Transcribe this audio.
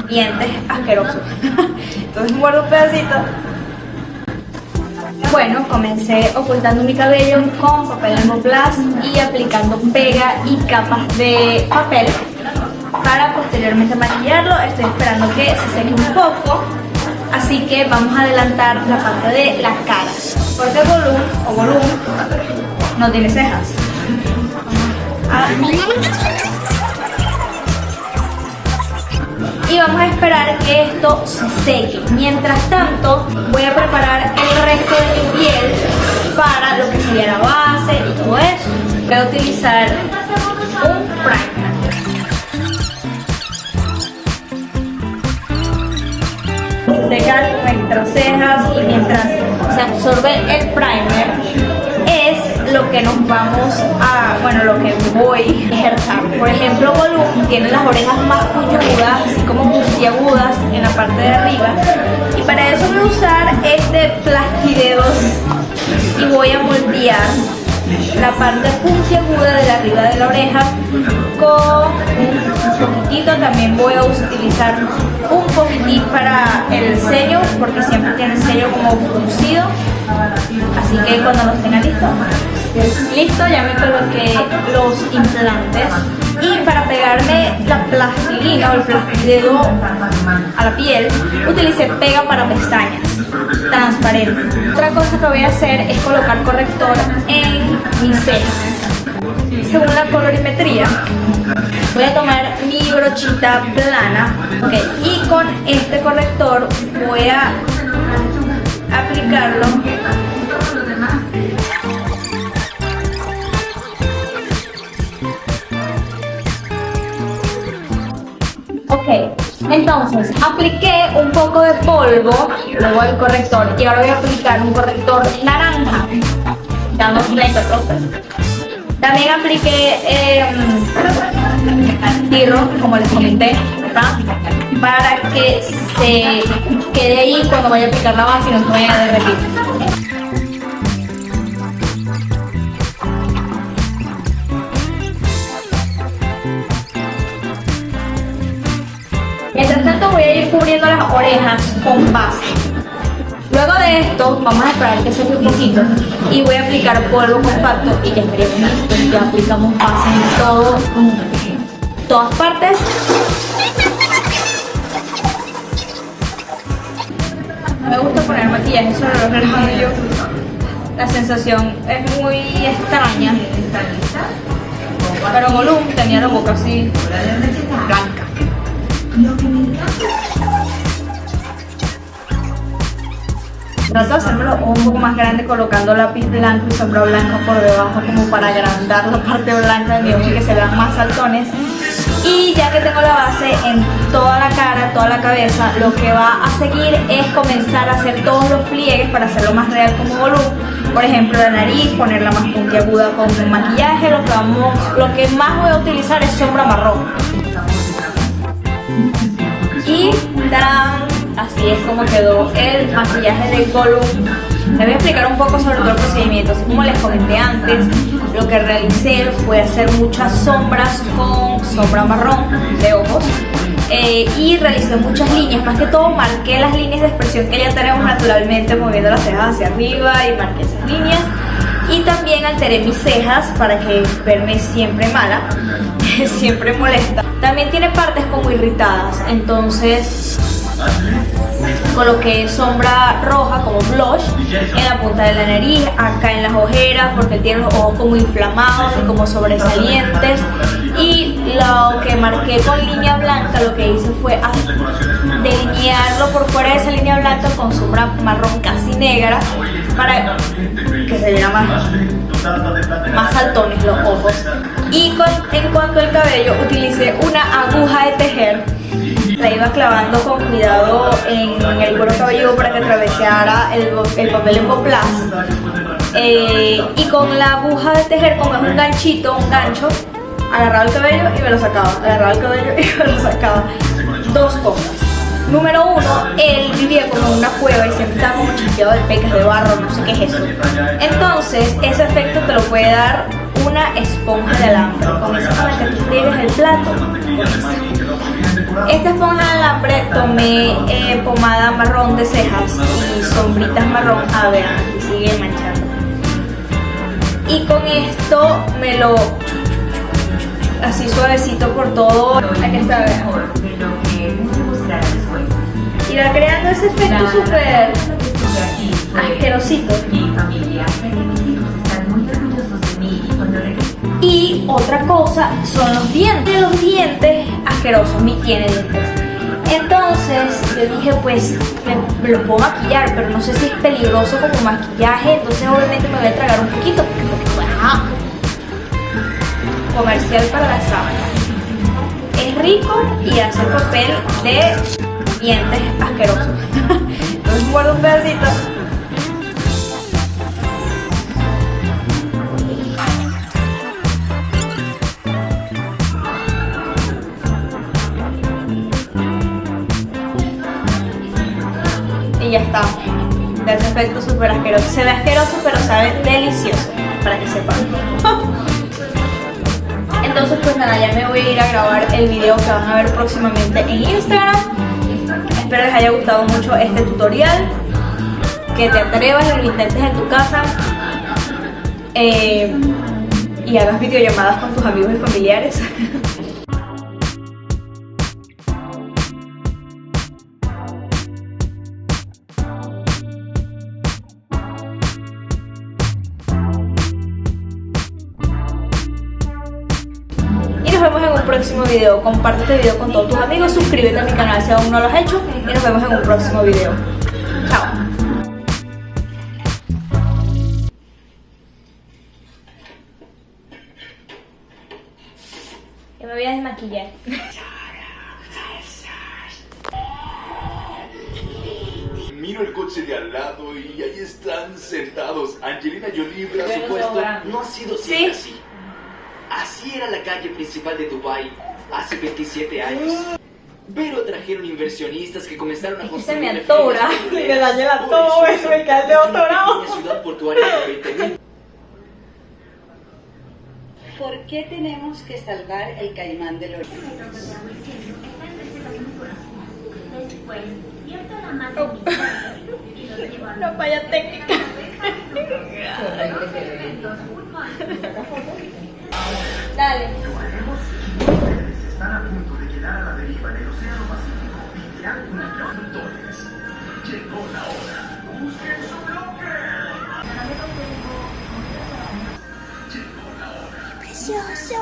dientes asquerosos. Entonces muerdo un pedacito. Bueno, comencé ocultando mi cabello con papel Hemoplast y aplicando pega y capas de papel para posteriormente maquillarlo. Estoy esperando que se seque un poco, así que vamos a adelantar la parte de la cara, porque Gollum no tiene cejas. Y vamos a esperar que esto se seque. Mientras tanto, voy a preparar el resto de mi piel para lo que sería la base y todo eso. Voy a utilizar un primer. Secar nuestras cejas y mientras se absorbe el primer es lo que nos vamos a, bueno, lo que voy a ejercer. Por ejemplo, Gollum tiene las orejas más puntiagudas, así como puntiagudas en la parte de arriba, y para eso voy a usar este plastidedos y voy a moldear la parte puntiaguda de la arriba de la oreja con un poquitito. También voy a utilizar un poquitín para el sello, porque siempre tiene el sello como fruncido. Así que cuando los tenga listo, ya me coloqué los implantes. Y para pegarme la plastilina o el plastidedo a la piel, utilicé pega para pestañas transparente. Otra cosa que voy a hacer es colocar corrector en mis cejas. Según la colorimetría, voy a tomar mi brochita plana, y con este corrector voy a aplicarlo entonces apliqué un poco de polvo luego del corrector y ahora voy a aplicar un corrector naranja dando lento el proceso. También apliqué tirro, como les comenté, ¿verdad? Para que se quede ahí cuando vaya a aplicar la base y no se vaya a derretir. Mientras tanto voy a ir cubriendo las orejas con base. Luego de esto vamos a esperar que seque un poquito y voy a aplicar polvo compacto y ya estaríamos listos. Ya aplicamos base en todas partes. Me gusta poner maquillaje sobre los nervios. La sensación es muy extraña. Pero Gollum tenía la boca así blanca. Trato de hacérmelo un poco más grande colocando lápiz blanco y sombra blanca por debajo, como para agrandar la parte blanca de mi ojo y que se vean más saltones. Y ya que tengo la base en toda la cara, toda la cabeza, lo que va a seguir es comenzar a hacer todos los pliegues para hacerlo más real como Gollum. Por ejemplo, la nariz, ponerla más puntiaguda con maquillaje. Lo que más voy a utilizar es sombra marrón. Y ¡tarán! Así es como quedó el maquillaje de Gollum. Les voy a explicar un poco sobre todo el procedimiento. Así como les comenté antes, lo que realicé fue hacer muchas sombras con sombra marrón de ojos, y realicé muchas líneas. Más que todo marqué las líneas de expresión que ya tenemos naturalmente, moviendo las cejas hacia arriba, y marqué esas líneas. Y también alteré mis cejas para que verme siempre mala, siempre molesta. También tiene partes como irritadas, entonces coloqué sombra roja como blush en la punta de la nariz, acá en las ojeras, porque él tiene los ojos como inflamados y como sobresalientes. Y lo que marqué con línea blanca, lo que hice fue delinearlo por fuera de esa línea blanca con sombra marrón casi negra, para que se viera más saltones los ojos. Y en cuanto al cabello, utilicé una aguja de tejer. La iba clavando con cuidado en el cuero cabelludo para que atravesara el papel Hemoplast. Y con la aguja de tejer, como es un ganchito, un gancho, agarraba el cabello y me lo sacaba. Agarraba el cabello y me lo sacaba. Dos cosas. Número uno, él vivía como en una cueva y siempre estaba como chispeado de pecas, de barro, no sé qué es eso. Entonces, ese efecto te lo puede dar una esponja de alambre. Con esa, para que tú friegues el plato. Esta esponja de alambre tomé pomada marrón de cejas y sombritas marrón. Ah, vean, aquí sigue manchando. Y con esto me lo así suavecito por todo. Aquí está, vean. Y va creando ese efecto súper asquerosito. Y otra cosa son los dientes. Los dientes asquerosos, mi tiene dientes. Entonces yo dije, pues me los puedo maquillar, pero no sé si es peligroso como maquillaje. Entonces obviamente me voy a tragar un poquito. Comercial para la sábana. Es rico y hace el papel de dientes asquerosos. Entonces guardo un pedacito. Y ya está. De ese efecto súper asqueroso. Se ve asqueroso, pero sabe delicioso. Para que sepan. Entonces pues nada, ya me voy a ir a grabar el video que van a ver próximamente en Instagram. Espero les haya gustado mucho este tutorial. Que te atrevas y lo intentes en tu casa. Y hagas videollamadas con tus amigos y familiares. Nos vemos en un próximo video. Comparte este video con todos tus amigos. Suscríbete a mi canal si aún no lo has hecho. Y nos vemos en un próximo video. Chao. Ya me voy a desmaquillar. Miro el coche de al lado y ahí están sentados. Angelina Jolie, por supuesto, no ha sido siempre así. Así era la calle principal de Dubai hace 27 años. Pero trajeron inversionistas que comenzaron a construir. Se me atora y me dañé la toma y me quedé atorado. Una ciudad portuaria de 20.000. ¿Por qué tenemos que salvar el caimán del Oriente? No falla técnica. Dale. Están a punto de quedar a la deriva en el Océano Pacífico y crear una productores. Llegó la hora. ¡Busquen su bloque! Llegó la hora. Precioso.